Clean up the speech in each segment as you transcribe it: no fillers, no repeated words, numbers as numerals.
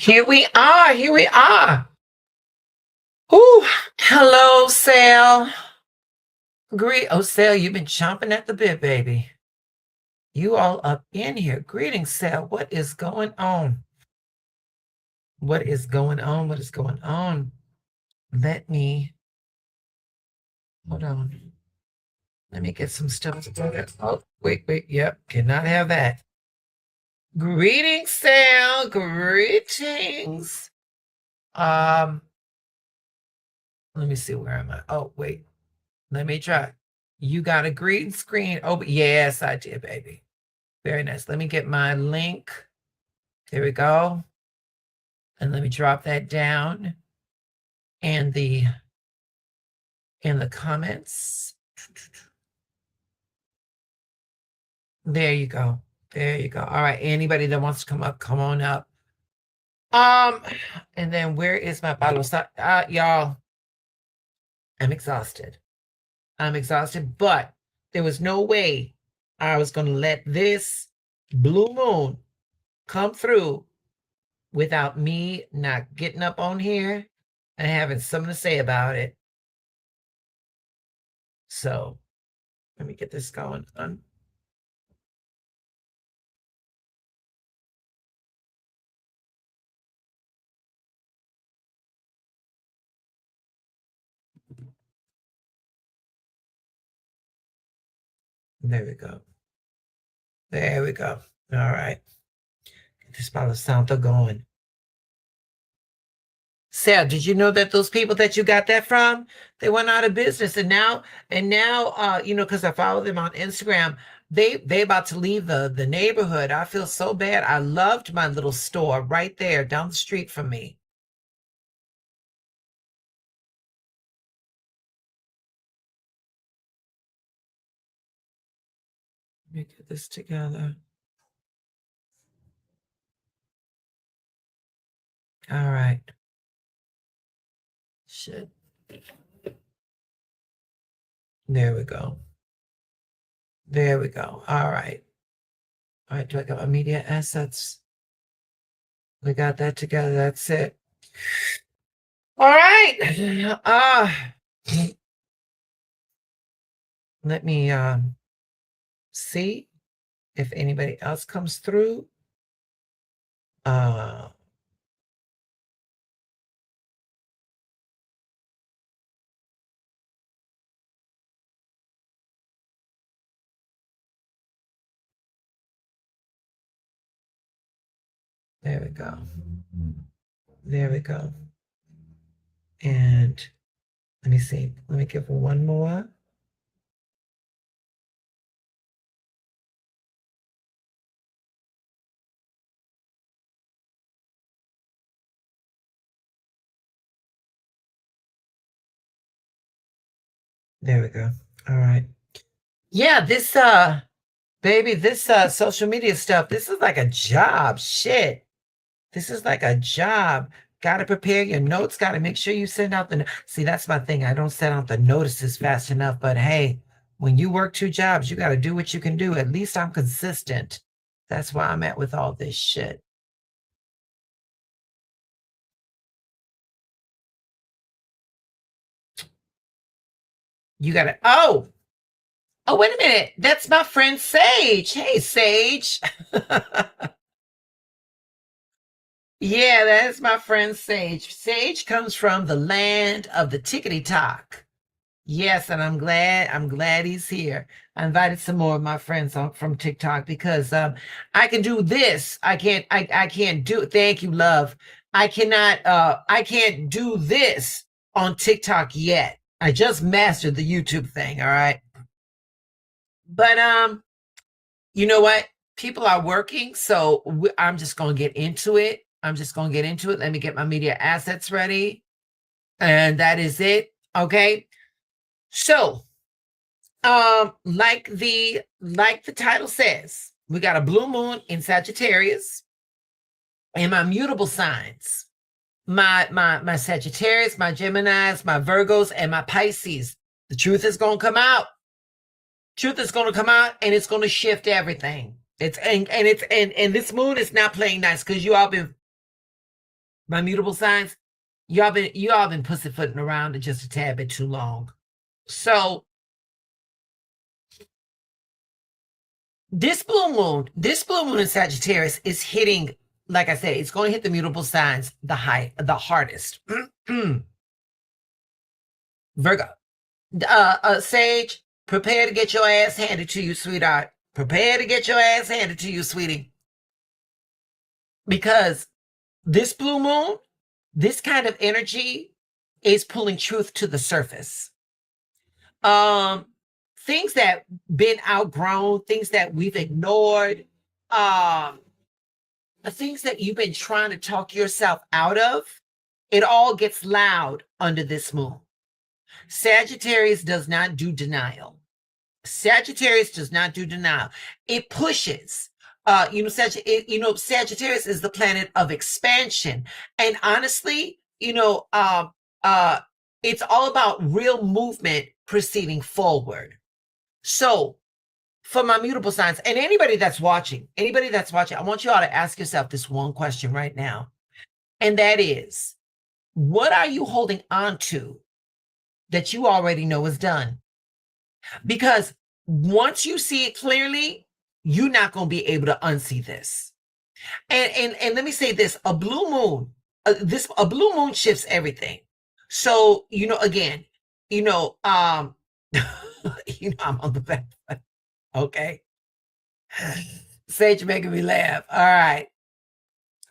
Here we are. Here we are. Ooh, hello, Sal. Oh, Sal, you've been chomping at the bit, baby. You all up in here. Greetings, Sal. What is going on? What is going on? What is going on? Let me, hold on. Let me get some stuff together. Oh, wait. Yep, cannot have that. Greetings, Sal. Greetings. Um, Let me see, where am I? Oh, wait. Let me try. You got a green screen. Oh, yes, I did, baby. Very nice. Let me get my link. There we go. And let me drop that down and in the comments. There you go. There you go. All right. Anybody that wants to come up, come on up. And then where is my bottle? Y'all, I'm exhausted. I'm exhausted, but there was no way I was going to let this blue moon come through without me not getting up on here and having something to say about it. So let me get this going. There we go. There we go. All right. Get this Palo Santo going. Sarah, did you know that those people that you got that from, they went out of business, and now, because I follow them on Instagram, they about to leave the neighborhood. I feel so bad. I loved my little store right there down the street from me. Let me get this together. All right. Shit. There we go. There we go. All right. All right. Do I got my media assets? We got that together. That's it. All right. Let me see if anybody else comes through. There we go. There we go. And let me see. Let me give one more. There we go. All right. Yeah, this baby, this social media stuff, this is like a job. Shit. This is like a job. Got to prepare your notes. Got to make sure you send out see, that's my thing. I don't send out the notices fast enough. But hey, when you work two jobs, you got to do what you can do. At least I'm consistent. That's why I'm at with all this shit. You got to, oh, wait a minute. That's my friend Sage. Hey, Sage. Yeah, that's my friend Sage. Sage comes from the land of the tickety tock. Yes, and I'm glad he's here. I invited some more of my friends from TikTok because I can do this. I can't do, thank you, love. I can't do this on TikTok yet. I just mastered the YouTube thing, all right? But you know what? People are working, so I'm just going to get into it. Let me get my media assets ready. And that is it. Okay. So, like the title says, we got a blue moon in Sagittarius, and my mutable signs, my Sagittarius, my Geminis, my Virgos, and my Pisces. The truth is going to come out. Truth is going to come out, and it's going to shift everything. And this moon is not playing nice because you all been My mutable signs, you all been pussyfooting around just a tad bit too long. So this blue moon in Sagittarius is hitting, like I said, it's going to hit the mutable signs the hardest. Virgo, Sage, prepare to get your ass handed to you, sweetheart. Prepare to get your ass handed to you, sweetie. Because this blue moon, this kind of energy is pulling truth to the surface. Things that been outgrown, things that we've ignored, the things that you've been trying to talk yourself out of, it all gets loud under this moon. Sagittarius does not do denial. Sagittarius does not do denial. It pushes. Sagittarius is the planet of expansion. And honestly, it's all about real movement proceeding forward. So for my mutable signs, and anybody that's watching, I want you all to ask yourself this one question right now. And that is, what are you holding on to that you already know is done? Because once you see it clearly, you're not going to be able to unsee this. And let me say this: a blue moon shifts everything. So again, I'm on the back. Okay, Sage making me laugh. All right.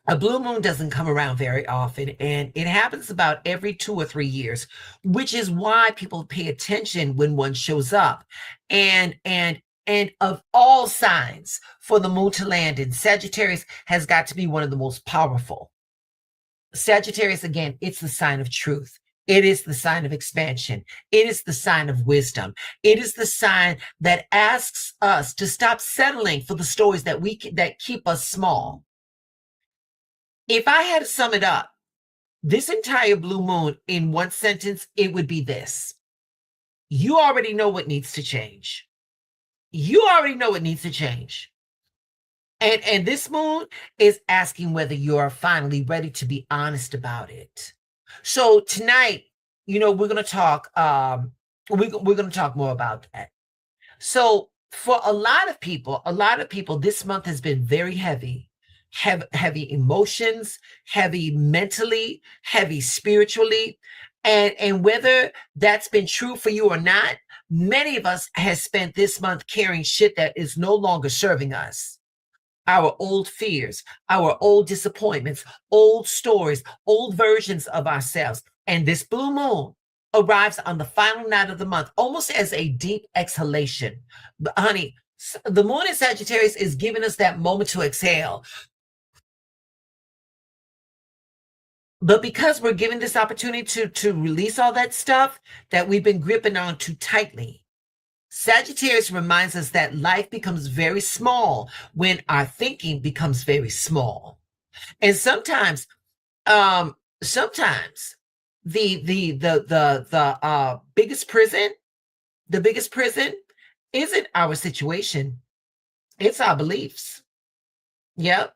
A blue moon doesn't come around very often, and it happens about every 2 or 3 years, which is why people pay attention when one shows up. And of all signs for the moon to land in, Sagittarius has got to be one of the most powerful. Sagittarius, again, it's the sign of truth. It is the sign of expansion. It is the sign of wisdom. It is the sign that asks us to stop settling for the stories that keep us small. If I had to sum it up, this entire blue moon in one sentence, it would be this: you already know what needs to change. You already know what needs to change. And this moon is asking whether you are finally ready to be honest about it. So tonight, we're going to talk. We're going to talk more about that. So for a lot of people, this month has been very heavy. Heavy emotions, heavy mentally, heavy spiritually. And whether that's been true for you or not, many of us has spent this month carrying shit that is no longer serving us. Our old fears, our old disappointments, old stories, old versions of ourselves. And this blue moon arrives on the final night of the month, almost as a deep exhalation. But honey, the moon in Sagittarius is giving us that moment to exhale. But because we're given this opportunity to release all that stuff that we've been gripping on too tightly, Sagittarius reminds us that life becomes very small when our thinking becomes very small. And sometimes the biggest prison isn't our situation. It's our beliefs. Yep.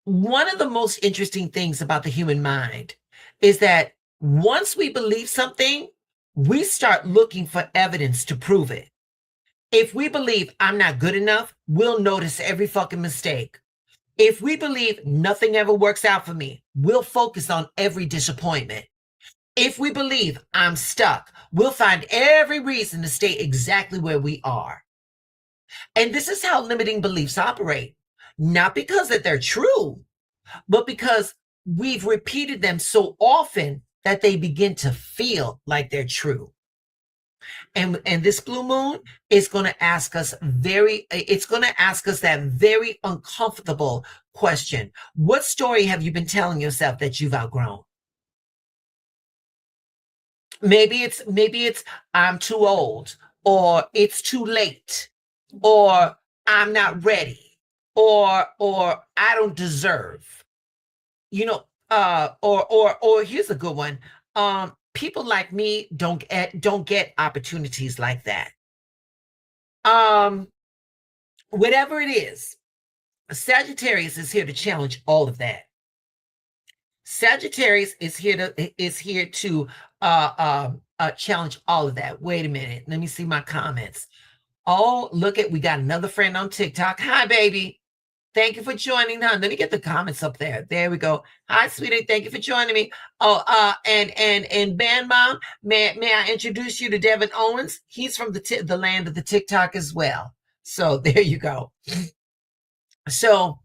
One of the most interesting things about the human mind is that once we believe something, we start looking for evidence to prove it. If we believe I'm not good enough, we'll notice every fucking mistake. If we believe nothing ever works out for me, we'll focus on every disappointment. If we believe I'm stuck, we'll find every reason to stay exactly where we are. And this is how limiting beliefs operate. Not because that they're true, but because we've repeated them so often that they begin to feel like they're true. And this blue moon is going to ask us that very uncomfortable question. What story have you been telling yourself that you've outgrown? Maybe it's I'm too old, or it's too late, or I'm not ready, or I don't deserve, or here's a good one. People like me don't get opportunities like that. Whatever it is, Sagittarius is here to challenge all of that. Sagittarius is here to challenge all of that. Wait a minute. Let me see my comments. Oh, look at, we got another friend on TikTok. Hi, baby. Thank you for joining. Now, let me get the comments up there. There we go. Hi, sweetie. Thank you for joining me. Oh, and Band Mom, may I introduce you to Devin Owens? He's from the land of the TikTok as well. So there you go. So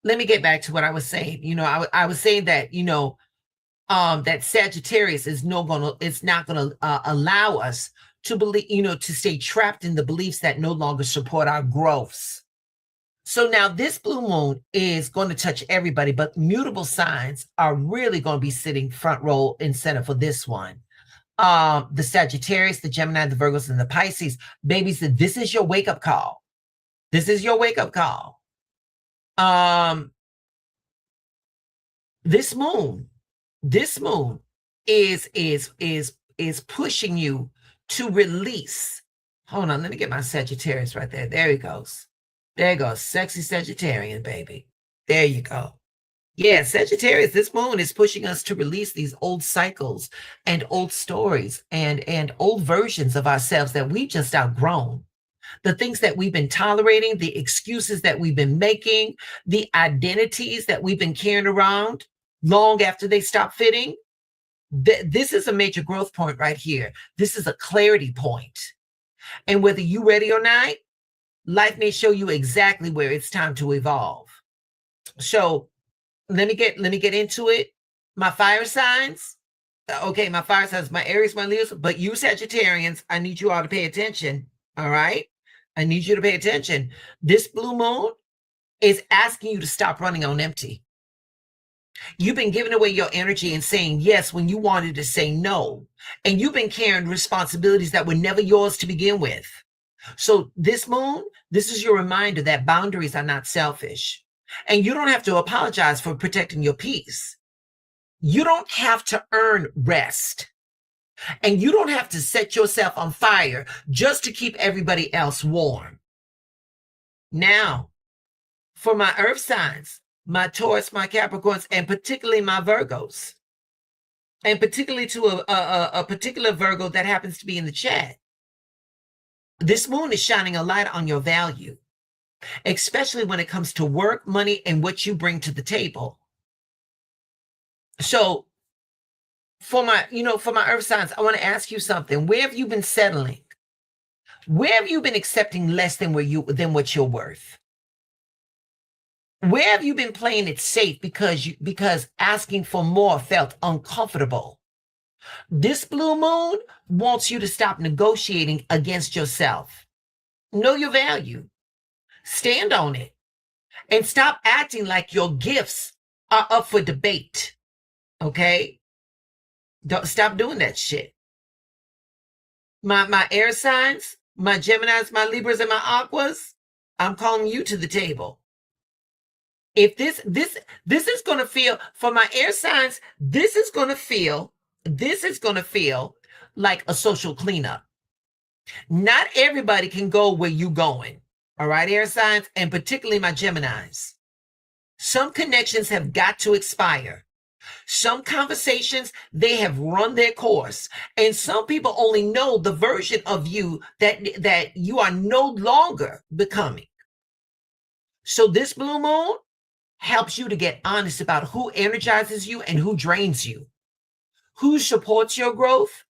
let me get back to what I was saying. I was saying that, that Sagittarius is not gonna allow us to believe, to stay trapped in the beliefs that no longer support our growths. So now this blue moon is going to touch everybody, but mutable signs are really going to be sitting front row and center for this one. The Sagittarius, the Gemini, the Virgos, and the Pisces. Babies, this is your wake-up call. This is your wake-up call. This moon is pushing you to release. Hold on, let me get my Sagittarius right there. There he goes. There you go. Sexy Sagittarian, baby. There you go. Yeah, Sagittarius, this moon is pushing us to release these old cycles and old stories and old versions of ourselves that we've just outgrown. The things that we've been tolerating, the excuses that we've been making, the identities that we've been carrying around long after they stop fitting. This is a major growth point right here. This is a clarity point. And whether you're ready or not, life may show you exactly where it's time to evolve. So let me get into it. My fire signs. Okay, my fire signs, my Aries, my Leos, but you Sagittarians, I need you all to pay attention. All right? I need you to pay attention. This blue moon is asking you to stop running on empty. You've been giving away your energy and saying yes when you wanted to say no. And you've been carrying responsibilities that were never yours to begin with. So this moon, this is your reminder that boundaries are not selfish. And you don't have to apologize for protecting your peace. You don't have to earn rest. And you don't have to set yourself on fire just to keep everybody else warm. Now, for my earth signs, my Taurus, my Capricorns, and particularly my Virgos, and particularly to a particular Virgo that happens to be in the chat, this moon is shining a light on your value, especially when it comes to work, money, and what you bring to the table. So for my earth signs, I want to ask you something. Where have you been settling? Where have you been accepting less than what you're worth? Where have you been playing it safe because asking for more felt uncomfortable? This blue moon wants you to stop negotiating against yourself. Know your value. Stand on it. And stop acting like your gifts are up for debate. Okay? Don't stop doing that shit. My air signs, my Geminis, my Libras, and my Aquas, I'm calling you to the table. If this is going to feel, for my air signs, this is going to feel like a social cleanup. Not everybody can go where you're going. All right, air signs, and particularly my Geminis. Some connections have got to expire. Some conversations, they have run their course. And some people only know the version of you that you are no longer becoming. So this blue moon helps you to get honest about who energizes you and who drains you, who supports your growth,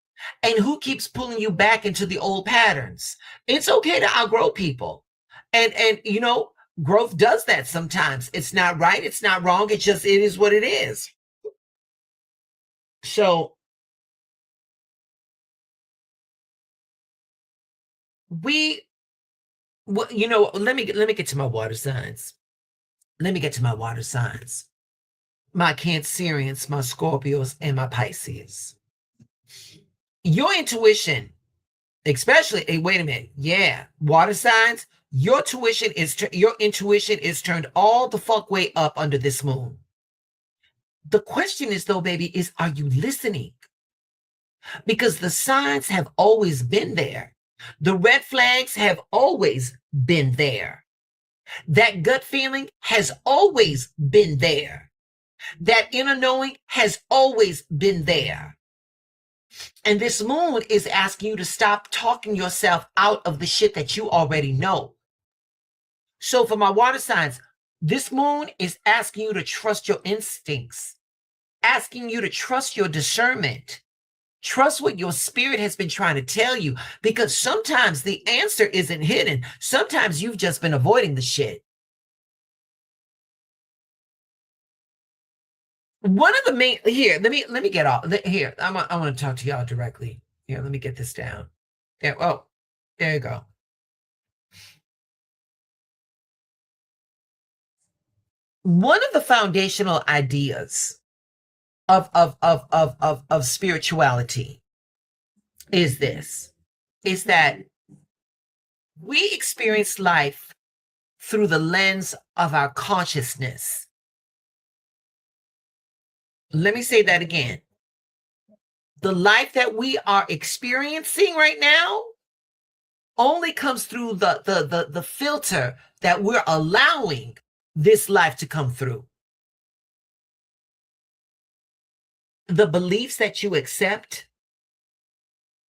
and who keeps pulling you back into the old patterns. It's okay to outgrow people. And growth does that sometimes. It's not right. It's not wrong. It is what it is. So let me get to my water signs. My Cancerians, my Scorpios, and my Pisces. Your intuition, especially, wait a minute. Yeah, water signs, your intuition is turned all the fuck way up under this moon. The question is, though, baby, are you listening? Because the signs have always been there. The red flags have always been there. That gut feeling has always been there. That inner knowing has always been there. And this moon is asking you to stop talking yourself out of the shit that you already know. So for my water signs, this moon is asking you to trust your instincts, asking you to trust your discernment. Trust what your spirit has been trying to tell you, because sometimes the answer isn't hidden. Sometimes you've just been avoiding the shit. One of the main here, let me get off here. I want to talk to y'all directly. Here, let me get this down. There, oh, there you go. One of the foundational ideas of spirituality is that we experience life through the lens of our consciousness. Let me say that again. The life that we are experiencing right now only comes through the filter that we're allowing this life to come through. The beliefs that you accept,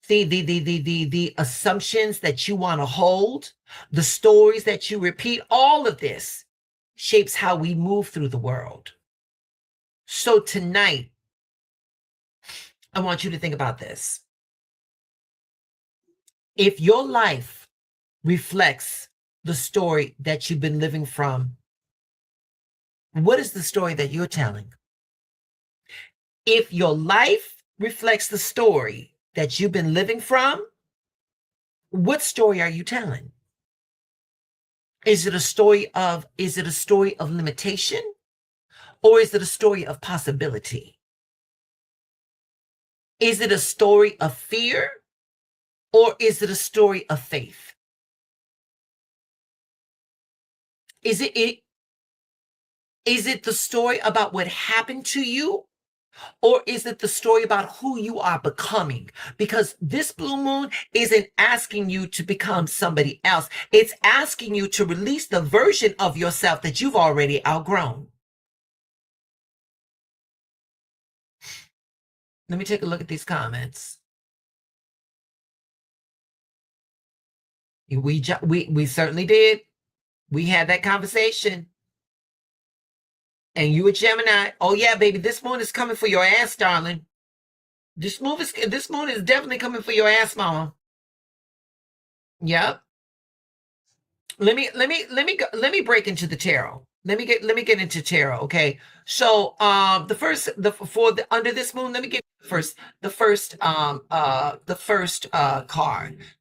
the assumptions that you want to hold, the stories that you repeat, all of this shapes how we move through the world. So tonight, I want you to think about this. If your life reflects the story that you've been living from, what is the story that you're telling? If your life reflects the story that you've been living from, what story are you telling? Is it a story of limitation, or is it a story of possibility? Is it a story of fear, or is it a story of faith? Is it the story about what happened to you, or is it the story about who you are becoming? Because this blue moon isn't asking you to become somebody else. It's asking you to release the version of yourself that you've already outgrown. Let me take a look at these comments. We certainly did. We had that conversation. And you a Gemini. Oh yeah, baby, this moon is coming for your ass, darling. This moon is definitely coming for your ass, mama. Yep. Let me break into the tarot. Let me get into tarot, okay? So under this moon, let me get the first card.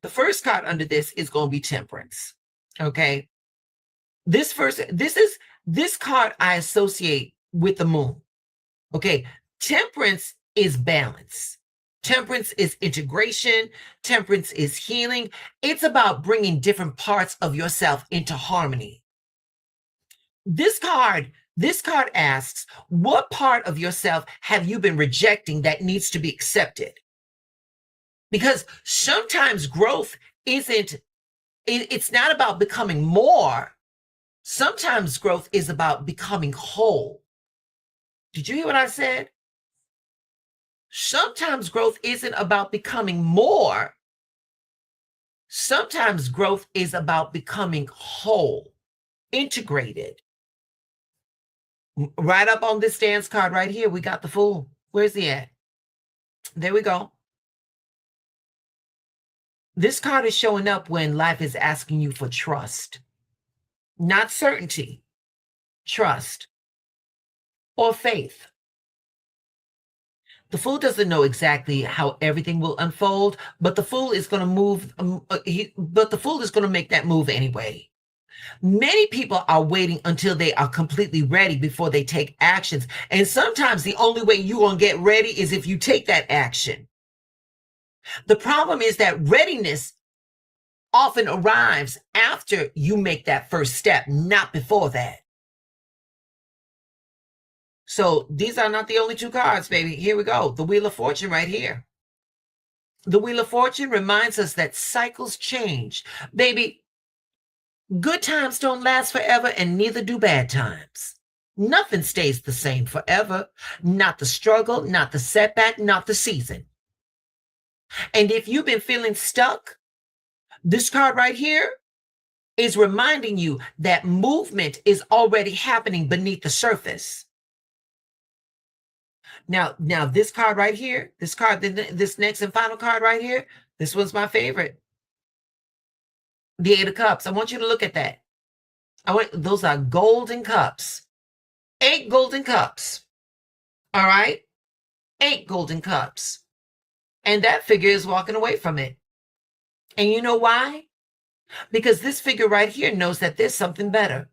The first card under this is going to be Temperance. Okay. This card I associate with the moon. Okay. Temperance is balance. Temperance is integration. Temperance is healing. It's about bringing different parts of yourself into harmony. This card asks, what part of yourself have you been rejecting that needs to be accepted? Because sometimes growth it's not about becoming more. Sometimes growth is about becoming whole. Did you hear what I said? Sometimes growth isn't about becoming more. Sometimes growth is about becoming whole, integrated. Right up on this dance card right here, we got the Fool. Where's he at? There we go. This card is showing up when life is asking you for trust. Not certainty, trust, or faith. The Fool doesn't know exactly how everything will unfold, but the Fool is going to move. But the Fool is going to make that move anyway. Many people are waiting until they are completely ready before they take actions. And sometimes the only way you're going to get ready is if you take that action. The problem is that readiness often arrives after you make that first step, not before that. So these are not the only two cards, baby. Here we go. The Wheel of Fortune right here. The Wheel of Fortune reminds us that cycles change. Baby, good times don't last forever, and neither do bad times. Nothing stays the same forever. Not the struggle, not the setback, not the season. And if you've been feeling stuck, this card right here is reminding you that movement is already happening beneath the surface. Now this card right here, this next and final card right here, this one's my favorite. The Eight of Cups. I want you to look at that. Those are golden cups. 8 golden cups. All right? 8 golden cups. And that figure is walking away from it. And you know why? Because this figure right here knows that there's something better.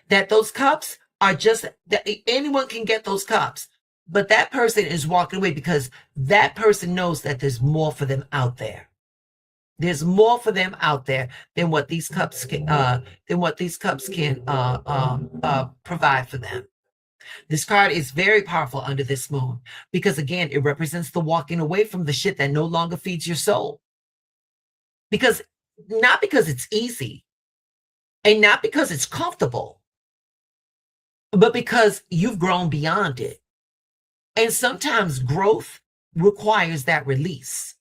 That those cups are just, that anyone can get those cups. But that person is walking away because that person knows that there's more for them out there. There's more for them out there than what these cups can provide for them. This card is very powerful under this moon because, again, it represents the walking away from the shit that no longer feeds your soul. Not because it's easy and not because it's comfortable, but because you've grown beyond it. And sometimes growth requires that release.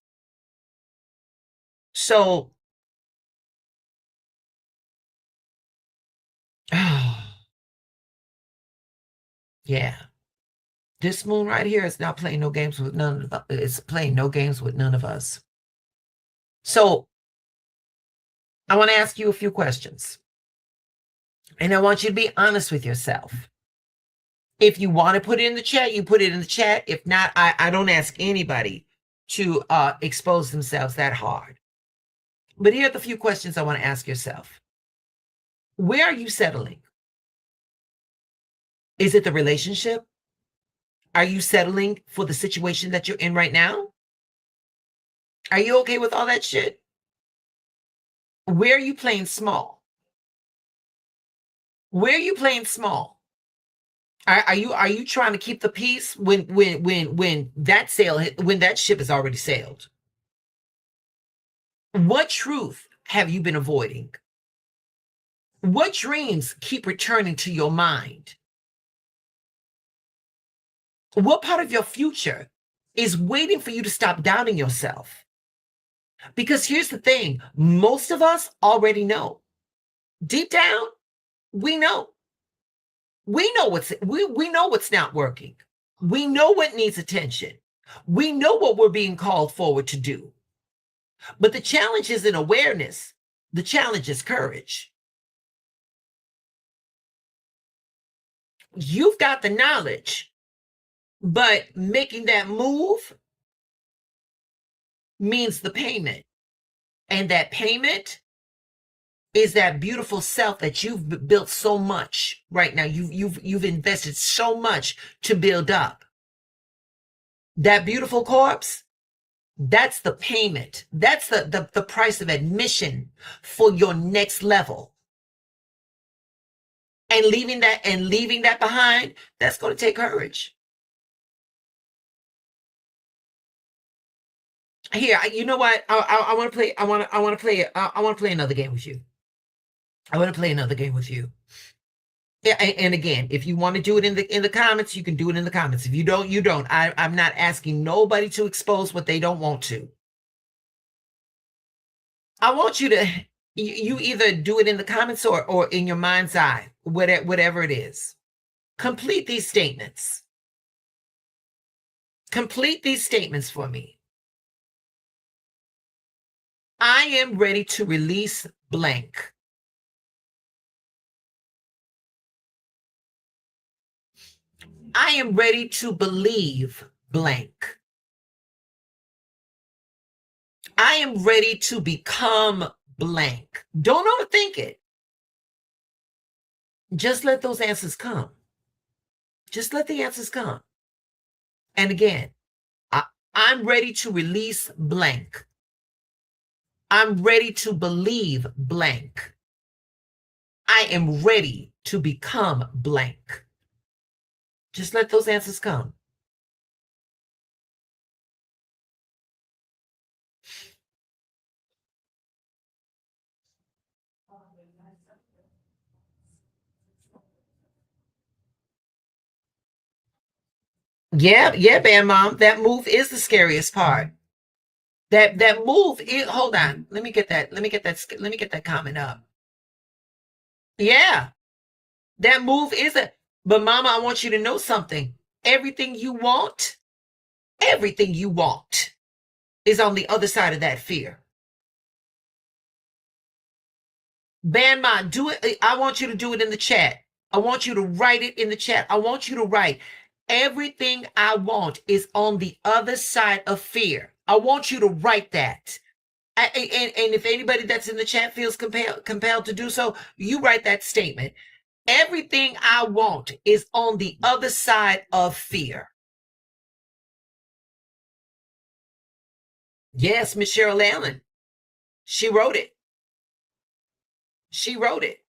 So, yeah. This moon right here is not playing no games with none of us. It's playing no games with none of us. So I want to ask you a few questions. And I want you to be honest with yourself. If you want to put it in the chat, you put it in the chat. If not, I don't ask anybody to expose themselves that hard. But here are the few questions I want to ask yourself. Where are you settling? Is it the relationship? Are you settling for the situation that you're in right now? Are you okay with all that shit? Where are you playing small? Where are you playing small? Are you trying to keep the peace when that ship has already sailed? What truth have you been avoiding? What dreams keep returning to your mind? What part of your future is waiting for you to stop doubting yourself? Because here's the thing, most of us already know. Deep down, we know. We know what's not working. We know what needs attention. We know what we're being called forward to do. But the challenge isn't awareness. The challenge is courage. You've got the knowledge, but making that move means the payment. And that payment is that beautiful self that you've built so much right now. You've invested so much to build up. That beautiful corpse, that's the payment. That's the price of admission for your next level. And leaving that behind, that's going to take courage. Here, you know what? I want to play. I want to play another game with you. I want to play another game with you. Yeah, and again, if you want to do it in the comments, you can do it in the comments. If you don't, you don't. I'm not asking nobody to expose what they don't want to. I want you to you either do it in the comments or in your mind's eye, whatever it is. Complete these statements. Complete these statements for me. I am ready to release blank. I am ready to believe blank. I am ready to become blank. Don't overthink it. Just let those answers come. Just let the answers come. And again, I'm ready to release blank. I'm ready to believe blank. I am ready to become blank. Just let those answers come. Yeah, yeah, Bam Mom. That move is the scariest part. That move is, hold on. Let me get that comment up. Yeah. That move is a, but Mama, I want you to know something. Everything you want, everything you want is on the other side of that fear. Banma, do it. I want you to do it in the chat. I want you to write it in the chat. I want you to write, everything I want is on the other side of fear. I want you to write that. And if anybody that's in the chat feels compelled to do so, you write that statement. Everything I want is on the other side of fear. Yes, Miss Cheryl Allen. She wrote it. She wrote it.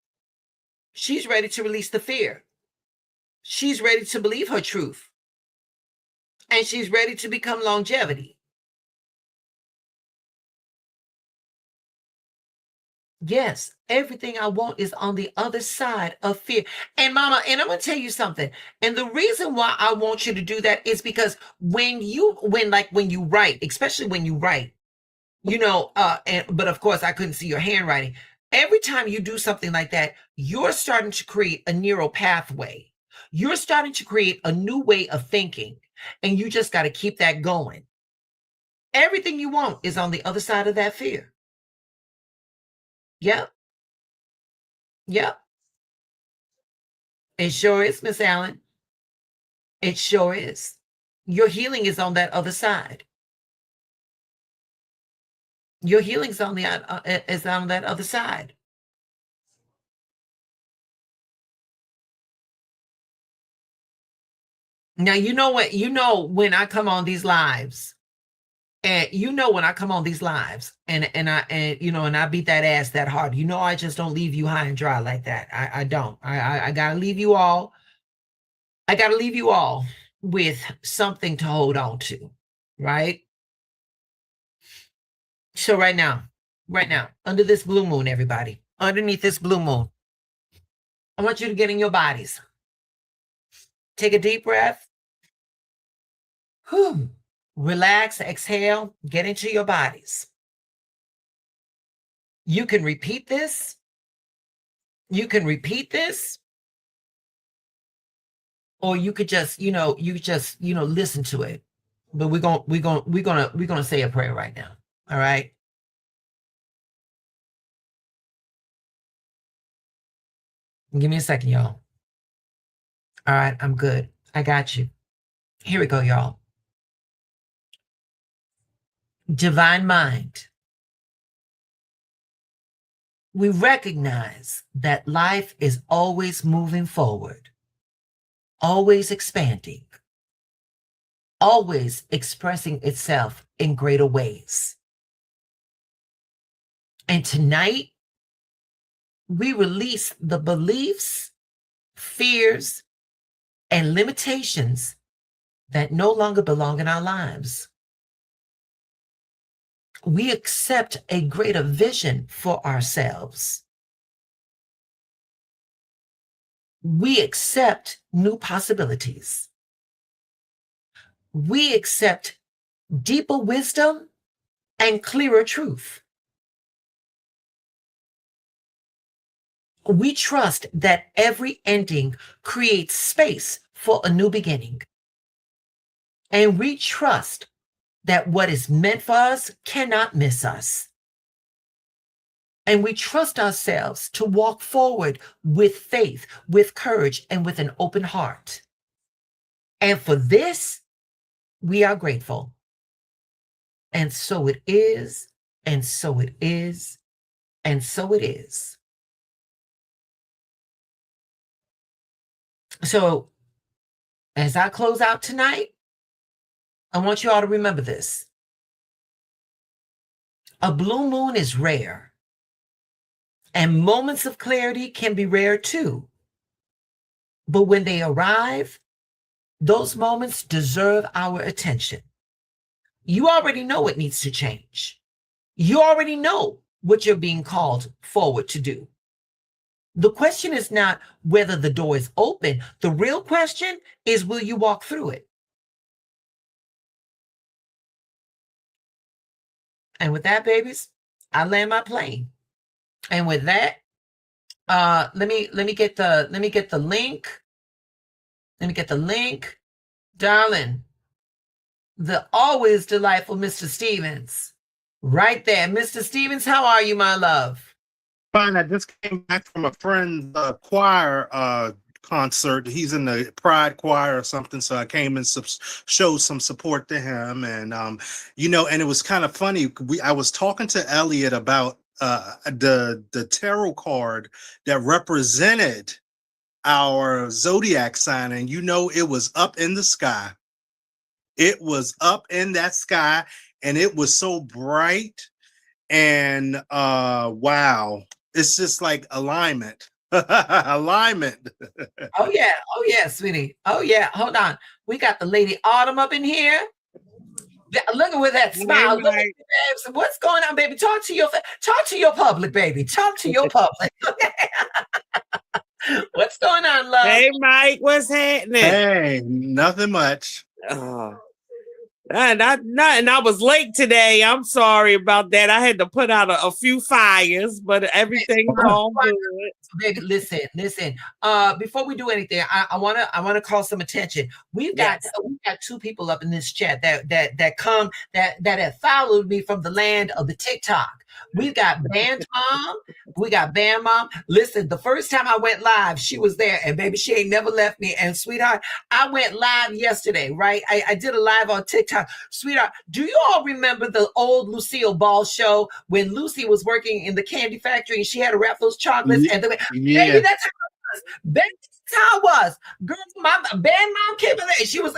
She's ready to release the fear. She's ready to believe her truth. And she's ready to become longevity. Yes, everything I want is on the other side of fear. And Mama, and I'm going to tell you something. And the reason why I want you to do that is because when you write, especially when you write, but of course I couldn't see your handwriting. Every time you do something like that, you're starting to create a neural pathway. You're starting to create a new way of thinking, and you just got to keep that going. Everything you want is on the other side of that fear. Yep. Yep. It sure is, Miss Allen. It sure is. Your healing is on that other side. Your healing's on is on that other side. Now you know what, when I come on these lives, and when I come on these lives, and I beat that ass that hard. I just don't leave you high and dry like that. I don't. I gotta leave you all. I gotta leave you all with something to hold on to, right? So right now, under this blue moon, everybody, underneath this blue moon, I want you to get in your bodies. Take a deep breath. Whew. Relax, exhale, get into your bodies. You can repeat this. You can repeat this. Or you could just, listen to it. But we're gonna say a prayer right now. All right. Give me a second, y'all. All right, I'm good. I got you. Here we go, y'all. Divine Mind. We recognize that life is always moving forward, always expanding, always expressing itself in greater ways. And tonight, we release the beliefs, fears, and limitations that no longer belong in our lives. We accept a greater vision for ourselves. We accept new possibilities. We accept deeper wisdom and clearer truth. We trust that every ending creates space for a new beginning. And we trust that what is meant for us cannot miss us. And we trust ourselves to walk forward with faith, with courage, and with an open heart. And for this, we are grateful. And so it is, and so it is, and so it is. So as I close out tonight, I want you all to remember this. A blue moon is rare, and moments of clarity can be rare too. But when they arrive, those moments deserve our attention. You already know it needs to change. You already know what you're being called forward to do. The question is not whether the door is open. The real question is, will you walk through it? And with that, babies, I land my plane. And with that, let me get the link. Let me get the link, darling. The always delightful Mr. Stevens, right there. Mr. Stevens, how are you, my love? Fine. I just came back from a friend's choir concert. He's in the Pride Choir or something, so I came and showed some support to him. And and it was kind of funny. I was talking to Elliot about the tarot card that represented our zodiac sign, and it was up in the sky. It was up in that sky, and it was so bright. And wow, it's just like alignment. Alignment. Oh yeah, sweetie. Oh yeah, hold on. We got the Lady Autumn up in here. Look at with that smile. Look at you, what's going on, baby? Talk to your public, baby. Talk to your public. What's going on, love? Hey, Mike, what's happening? Hey, nothing much. Nothing. I was late today. I'm sorry about that. I had to put out a few fires, but everything's all good. Baby, listen. Before we do anything, I wanna call some attention. We've got two people up in this chat that have followed me from the land of the TikTok. We've got Band Mom. We got Band Mom. Listen, the first time I went live, she was there, and baby, she ain't never left me. And sweetheart, I went live yesterday, right? I did a live on TikTok. Sweetheart, do you all remember the old Lucille Ball show when Lucy was working in the candy factory and she had to wrap those chocolates? And baby, that's how it was. Baby, that's how it was. Girl, my Band Mom came in there, and she was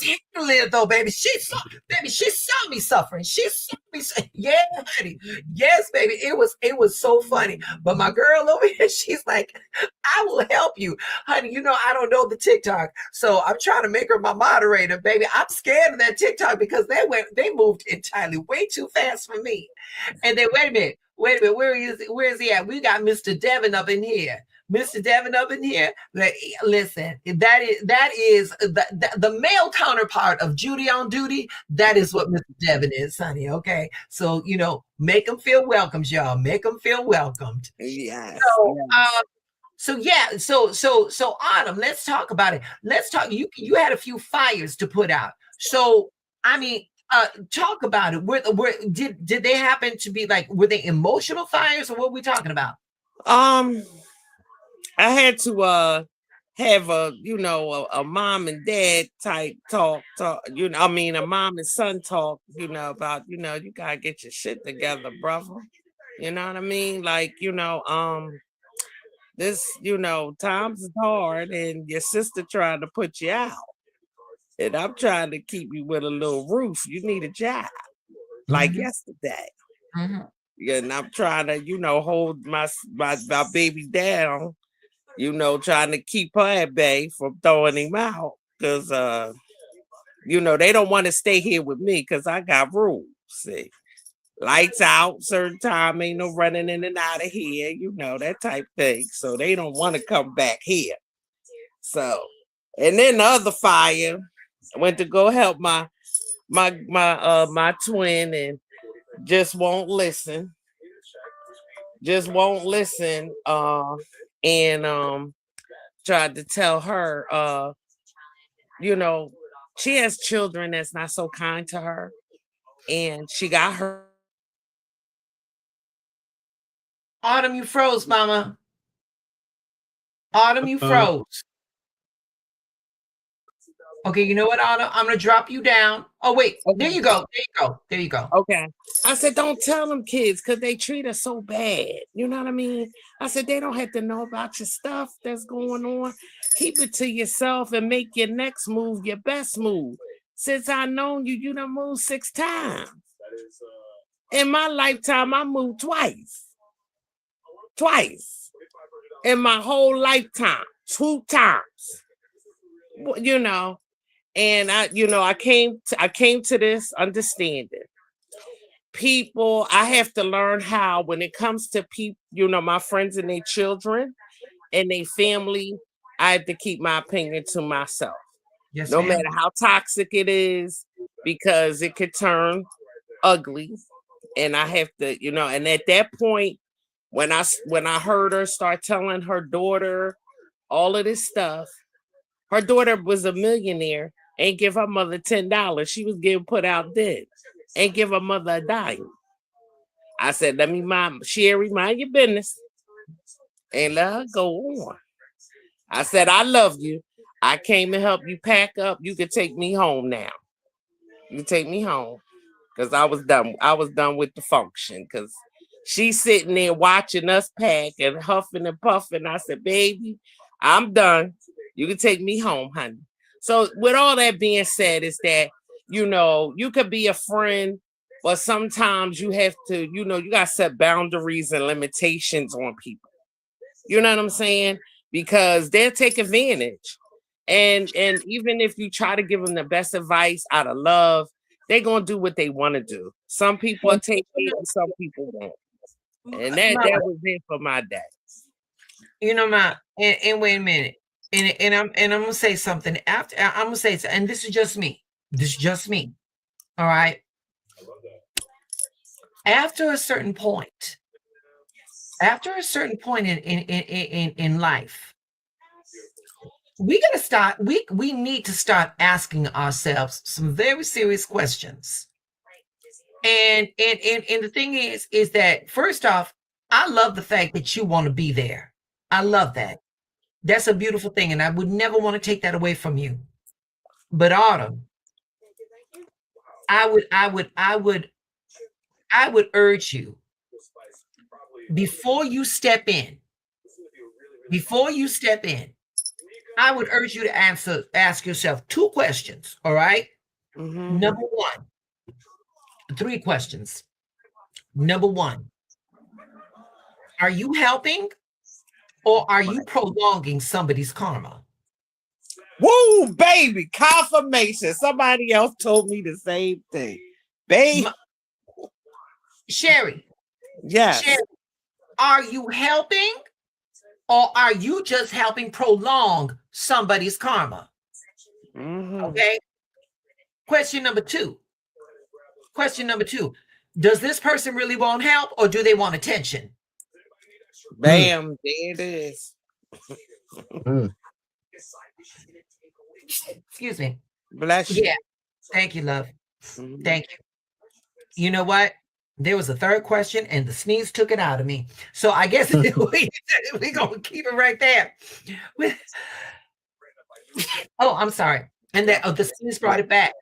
handling it though, baby. She saw me suffering. She saw me. Yeah, honey. Yes, baby. It was so funny. But my girl over here, she's like, I will help you, honey. I don't know the TikTok, so I'm trying to make her my moderator, baby. I'm scared of that TikTok because they moved entirely way too fast for me. And then wait a minute. Where is he at? We got Mr. Devin up in here. Mr. Devin up in here. Listen, that is the male counterpart of Judy on Duty. That is what Mr. Devin is, honey. Okay, so make them feel welcomed, y'all. Make them feel welcomed. Yes. So Autumn, let's talk about it. Let's talk. You had a few fires to put out. So I mean, talk about it. Did they happen to be were they emotional fires, or what are we talking about? I had to have a mom and dad type talk, a mom and son talk, about, you gotta get your shit together, brother. You know what I mean? This, times is hard, and your sister trying to put you out. And I'm trying to keep you with a little roof. You need a job. Like yesterday. Mm-hmm. Yeah, and I'm trying to, hold my baby down, trying to keep her at bay from throwing him out. Because, they don't want to stay here with me because I got rules. See, lights out, certain time, ain't no running in and out of here, that type thing. So they don't want to come back here. So, and then the other fire, I went to go help my twin, and just won't listen. And tried to tell her, she has children that's not so kind to her, and she got her. Autumn, you froze, mama. Autumn, you froze. Okay, you know what, Autumn? I'm gonna drop you down. Oh wait, okay. There you go. Okay. I said, don't tell them kids because they treat us so bad. You know what I mean? I said, they don't have to know about your stuff that's going on. Keep it to yourself and make your next move your best move. Since I known you, you done moved 6 times. In my lifetime, I moved twice. In my whole lifetime, 2 times. And I came to this understanding. People, I have to learn how, when it comes to people, my friends and their children and their family, I have to keep my opinion to myself. Yes, no matter how toxic it is, because it could turn ugly. and I have to, and at that point, when I heard her start telling her daughter all of this stuff, her daughter was a millionaire, ain't give her mother $10. She was getting put out dead, ain't give her mother a dime. I said, let me mind Sherry, mind your business and let her go on. I said, I love you. I came to help you pack up. You can take me home now. You take me home. Because I was done. I was done with the function. Because she's sitting there watching us pack and huffing and puffing. I said, baby, I'm done. You can take me home, honey. So with all that being said, is that, you could be a friend, but sometimes you have to, you got to set boundaries and limitations on people. You know what I'm saying? Because they'll take advantage. And even if you try to give them the best advice out of love, they're going to do what they want to do. Some people will take it and some people won't. And that was it for my day. And wait a minute. And I'm gonna say something after. I'm gonna say, and this is just me. This is just me. All right. After a certain point in life, we gotta start. We need to start asking ourselves some very serious questions. And the thing is that, first off, I love the fact that you want to be there. I love that. That's a beautiful thing, and I would never want to take that away from you. But Autumn, I would urge you, before you step in, I would urge you to ask yourself 2 questions. All right. Mm-hmm. Number 1, 3 questions. Number 1, are you helping or are you prolonging somebody's karma? Woo, baby, confirmation. Somebody else told me the same thing. Baby. Sherry. Yes. Sherry, are you helping or are you just helping prolong somebody's karma? Mm-hmm. Okay. Question number 2. Does this person really want help or do they want attention? Bam, there it is. Excuse me. Bless you. Yeah. Thank you, love. Thank you. You know what? There was a 3rd question and the sneeze took it out of me. So I guess we're going to keep it right there. Oh, I'm sorry. And the sneeze brought it back.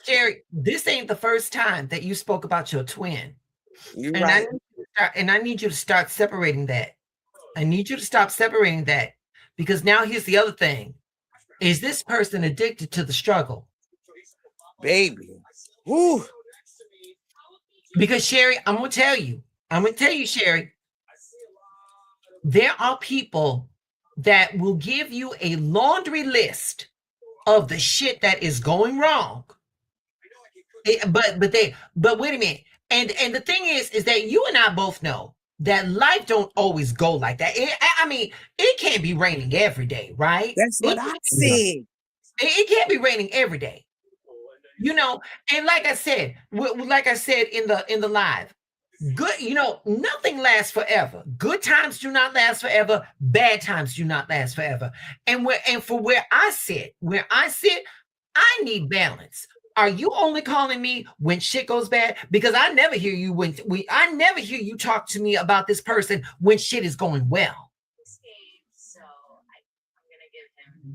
Sherry, this ain't the first time that you spoke about your twin. You're right. I need you to start separating that. I need you to stop separating that, because now here's the other thing. Is this person addicted to the struggle? Baby. Woo. Because Sherry, I'm going to tell you, Sherry, there are people that will give you a laundry list of the shit that is going wrong. But wait a minute. And the thing is that you and I both know that life don't always go like that. It can't be raining every day, right? That's what I said. It can't be raining every day. And like I said in the live, good, nothing lasts forever. Good times do not last forever. Bad times do not last forever. And for where I sit, I need balance. Are you only calling me when shit goes bad? Because I never hear you I never hear you talk to me about this person when shit is going well. So I'm gonna give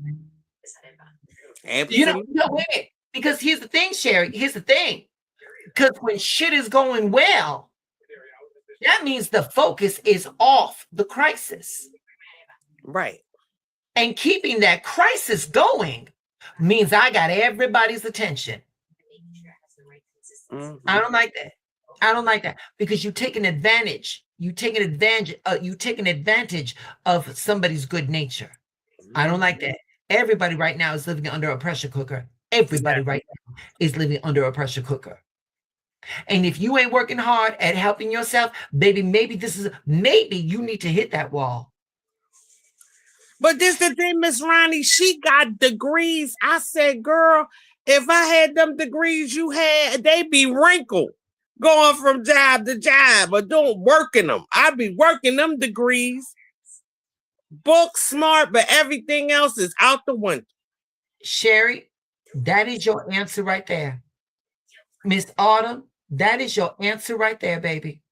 him this Absolutely. No, wait a minute. Because here's the thing, Sherry. Because when shit is going well, that means the focus is off the crisis. Right. And keeping that crisis going means I got everybody's attention. Mm-hmm. I don't like that. Because you're taking advantage. You're taking advantage of somebody's good nature. I don't like that. Everybody right now is living under a pressure cooker. Everybody right now is living under a pressure cooker. And if you ain't working hard at helping yourself, baby, maybe you need to hit that wall. But this the thing, Miss Ronnie, she got degrees. I said, girl, If I had them degrees you had, they'd be wrinkled, going from job to job or working them. I'd be working them degrees, book smart, but everything else is out the window. Sherry, that is your answer right there. Miss Autumn, that is your answer right there, baby.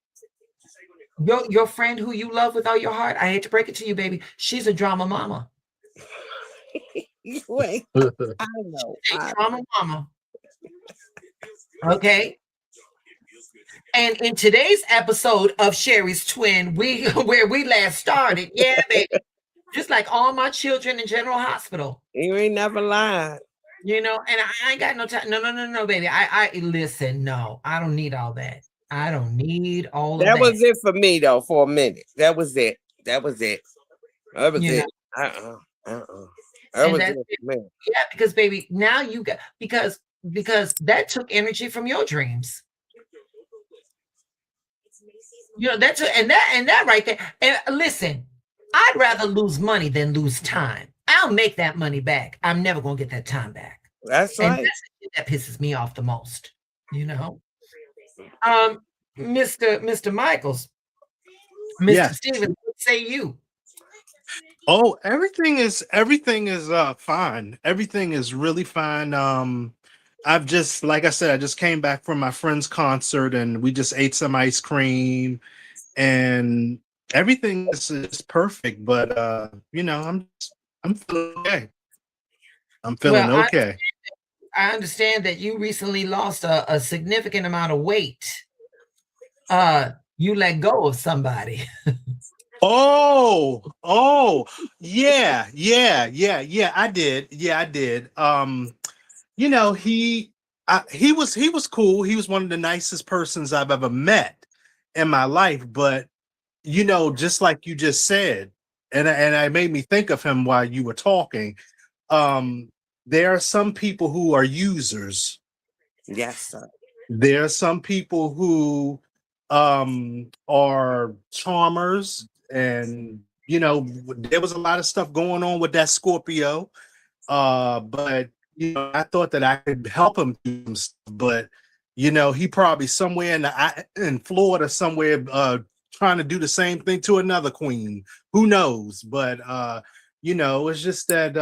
Your friend who you love with all your heart, I hate to break it to you, baby, she's a drama mama. Wait, I know. Drama mama. Okay. And in today's episode of Sherry's Twin, where we last started, yeah, baby, just like all my children in General Hospital. You ain't never lied. You know, and I ain't got no time. No, baby. I listen. No, I don't need all that. I don't need all of that. That was it for me though. For a minute, that was it. That was it. That was it. That was it. Man. Yeah, because baby, now you got because that took energy from your dreams. You know, that took and that right there. And listen, I'd rather lose money than lose time. I'll make that money back. I'm never gonna get that time back. That's and right. That pisses me off the most. You know, Mr. Michaels, Mr. Yes. Stevens, what say you? Oh, everything is fine. Everything is really fine. I've just, like I said, I just came back from my friend's concert and we just ate some ice cream and everything is perfect. But you know, I'm feeling okay. I'm feeling okay. I understand that you recently lost a significant amount of weight. You let go of somebody. Oh, yeah, I did. Yeah, I did. You know, he was cool. He was one of the nicest persons I've ever met in my life. But you know, just like you just said, and I made me think of him while you were talking. There are some people who are users. Yes, sir. There are some people who are charmers, and you know, there was a lot of stuff going on with that Scorpio. But you know, I thought that I could help him do some stuff, but you know, he probably somewhere in Florida somewhere trying to do the same thing to another queen. Who knows? But you know, it's just that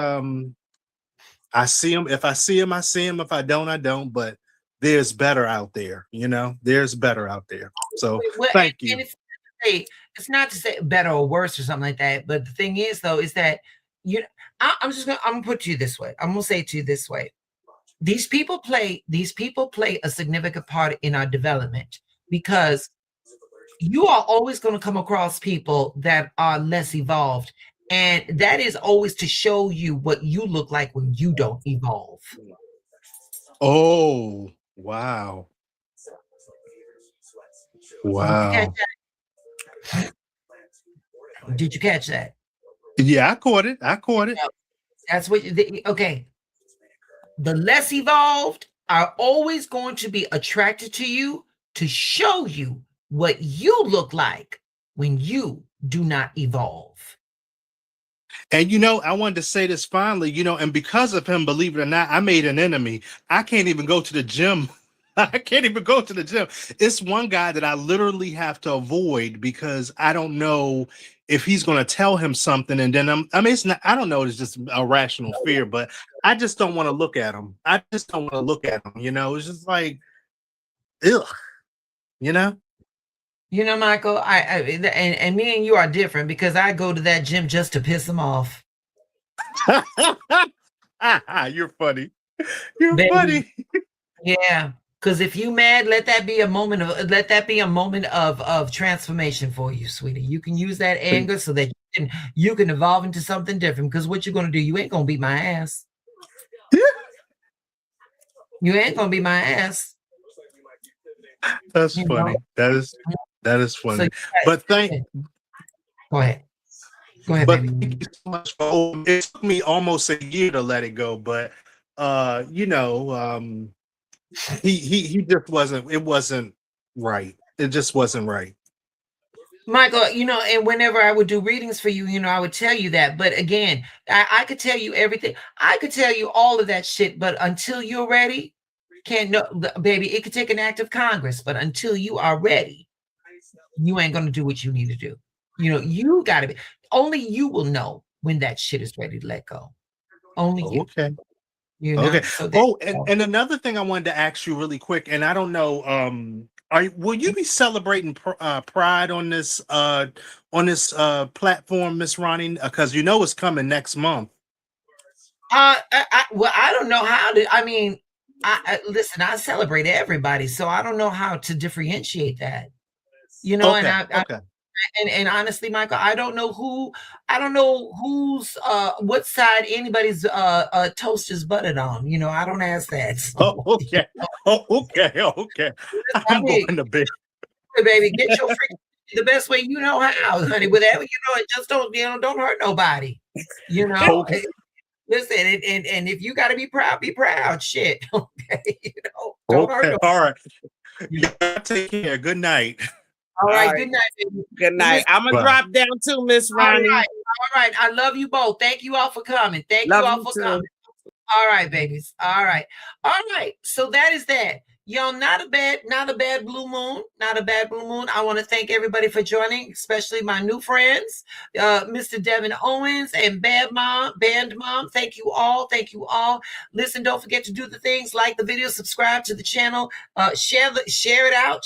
I see him. If I see him, I see him. If I don't, I don't. But there's better out there, you know. There's better out there. So thank you. And it's not to say better or worse or something like that. But the thing is, though, is that I'm gonna put it to you this way. I'm gonna say it to you this way. These people play a significant part in our development because you are always going to come across people that are less evolved. And that is always to show you what you look like when you don't evolve. Oh, wow. Wow. Did you catch that? Yeah, I caught it. That's what, okay. The less evolved are always going to be attracted to you to show you what you look like when you do not evolve. And you know, I wanted to say this finally, you know, and because of him, believe it or not, I made an enemy. I can't even go to the gym. I can't even go to the gym. It's one guy that I literally have to avoid because I don't know if he's going to tell him something. And then it's not, I don't know. It's just a rational fear, but I just don't want to look at him. I just don't want to look at him. You know, it's just like, ugh, you know? You know, Michael, and me and you are different because I go to that gym just to piss him off. You're funny. You're Baby. funny. Yeah, because if you mad, let that be a moment of transformation for you, sweetie. You can use that anger so that you can evolve into something different. Because what you're gonna do, you ain't gonna beat my ass. You ain't gonna beat my ass. That's funny. That is funny. So, but go ahead. But thank you so much for it took me almost a year to let it go, but you know, he just wasn't right. It just wasn't right. Michael, and whenever I would do readings for you, I would tell you that. But again, I could tell you everything. I could tell you all of that shit, but until you're ready, can't no baby, it could take an act of Congress, but until you are ready, you ain't gonna do what you need to do. You gotta be only you will know when that shit is ready to let go. Only you. Okay. Okay. So and another thing I wanted to ask you really quick, and I don't know, will you be celebrating Pride on this platform, Miss Ronnie? Because it's coming next month. I don't know how to. I mean, listen. I celebrate everybody, so I don't know how to differentiate that. Okay. And honestly, Michael, I don't know who's what side anybody's toast is buttered on. I don't ask that. So, Okay. Okay. I'm going to bed. Baby, get your freaking the best way you know how, honey. Whatever it just don't hurt nobody. Okay. Listen, and if you got to be proud. Shit, okay. Don't hurt nobody. All right. Y'all take care. Good night. All right. Good night, baby. Good night. I'm gonna drop down too, Miss Ronnie. All right. I love you both. Thank you all for coming. Thank you all for coming. All right, babies. All right. So that is that. Y'all, not a bad blue moon. Not a bad blue moon. I want to thank everybody for joining, especially my new friends, Mr. Devin Owens and Band Mom. Thank you all. Listen, don't forget to do the things, like the video, subscribe to the channel, share it out,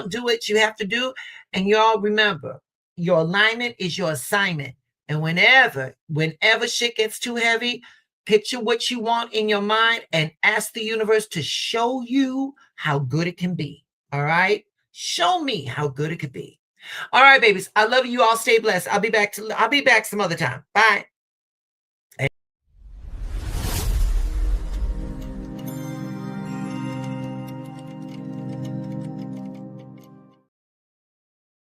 do what you have to do. And y'all remember, your alignment is your assignment. And whenever shit gets too heavy, picture what you want in your mind and ask the universe to show you how good it can be. All right? Show me how good it could be. All right, babies. I love you all. Stay blessed. I'll be back some other time. Bye.